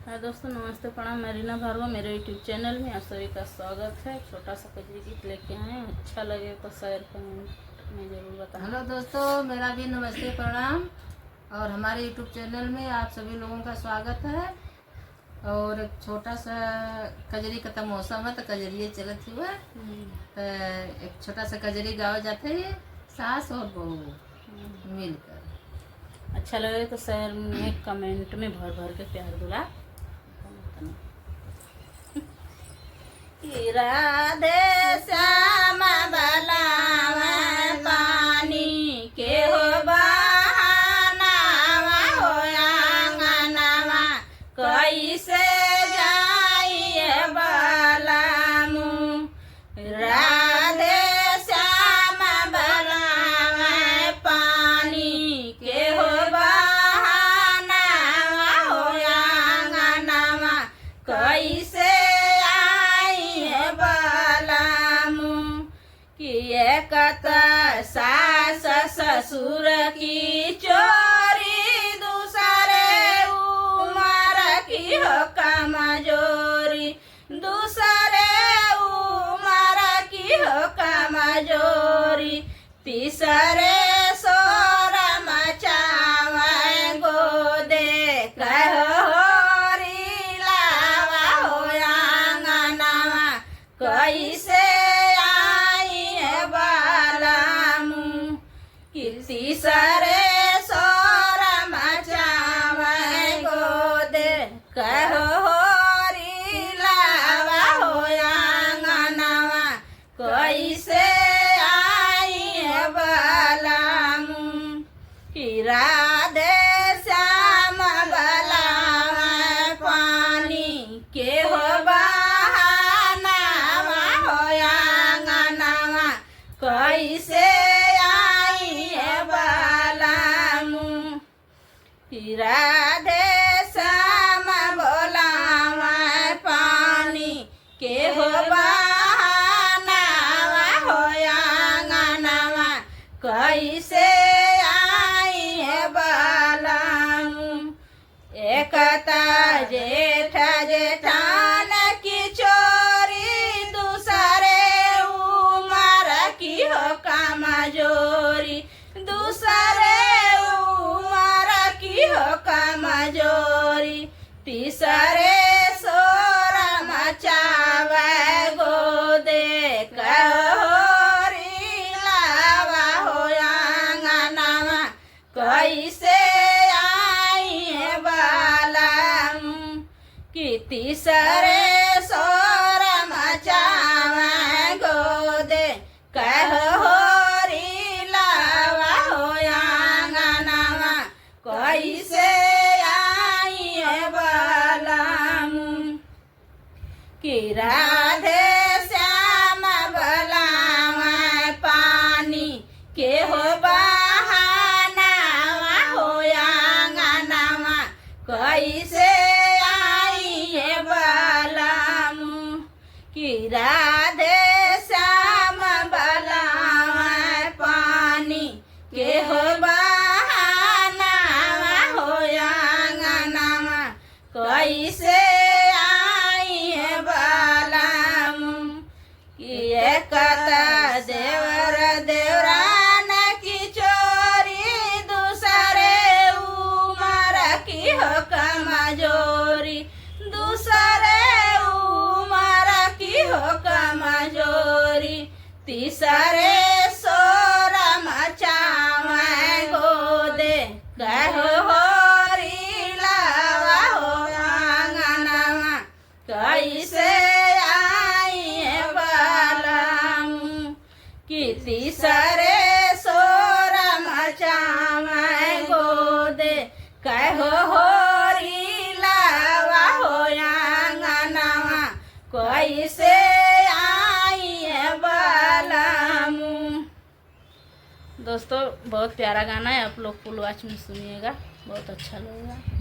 हाँ दोस्तों, नमस्ते, प्रणाम। मैं रीना भार्गव, मेरे यूट्यूब चैनल में आप सभी का स्वागत है। छोटा सा कजरी गीत लेके आए हैं। अच्छा लगे तो शेयर कमेंट में जरूर बताएं। हेलो दोस्तों, मेरा भी नमस्ते प्रणाम। और हमारे यूट्यूब चैनल में आप सभी लोगों का स्वागत है। और एक छोटा सा कजरी का तो मौसम है तो कजरिए चलत हुआ तो एक छोटा सा कजरी गाओ जाते है, सास और बहू मिलकर। अच्छा लगे तो शेयर में कमेंट में भर भर के प्यार दुला। राधे श्याम बलावा पानी के हो बहानावा हो आंगनवा कैसे जाइए बलामू। राधे श्याम बलावा पानी के हो बहानावा हो आंगनवा कैसे कता सास ससुर की चोरी, दूसरे उमर की हो कमजोरी, दूसरे उमर की हो कमजोरी, तीसरे सोर मचावे गोदे कहोरी लावा हो आंगनवा कैसे तीसरे सोर मचावे गोदे कहोरी लावा हो आंगनवा कैसे आई बलामू। राधे श्याम बलावा पानी के हो बहानावा हो आंगनवा कैसे राधे श्याम बोलावा पानी के हो बहानावा हो आंगनवा कैसे आई बलामू। एकता जेठ जेठान की चोरी, दूसरे उमर की हो कमजोरी, दूसरे कमजोरी, तीसरे सोर मचावे गोदे कहोरी लावा हो आंगनवा कैसे आई बलामू। तीसरे सोर मचावे गोदे कहोरी लावा हो आंगनवा कैसे राधे श्याम बलावा पानी के हो बहानावा हो आंगनवा कैसे आई बलामू। राधे श्याम बलावा पानी के हो बहानावा हो आंगनवा कैसे कता देवर देवरान की चोरी, दूसरे उमर की हो कमजोरी, दूसरे उमर की हो कमजोरी, तीसरे सोर मचावे गोदे कहोरी लावा हो आंगनवा कैसे तीसरे सोर मचावे गोदे कहोरी लावा हो आंगनवा कैसे आई बलामू। दोस्तों, बहुत प्यारा गाना है, आप लोग फुल वॉच में सुनिएगा, बहुत अच्छा लगेगा।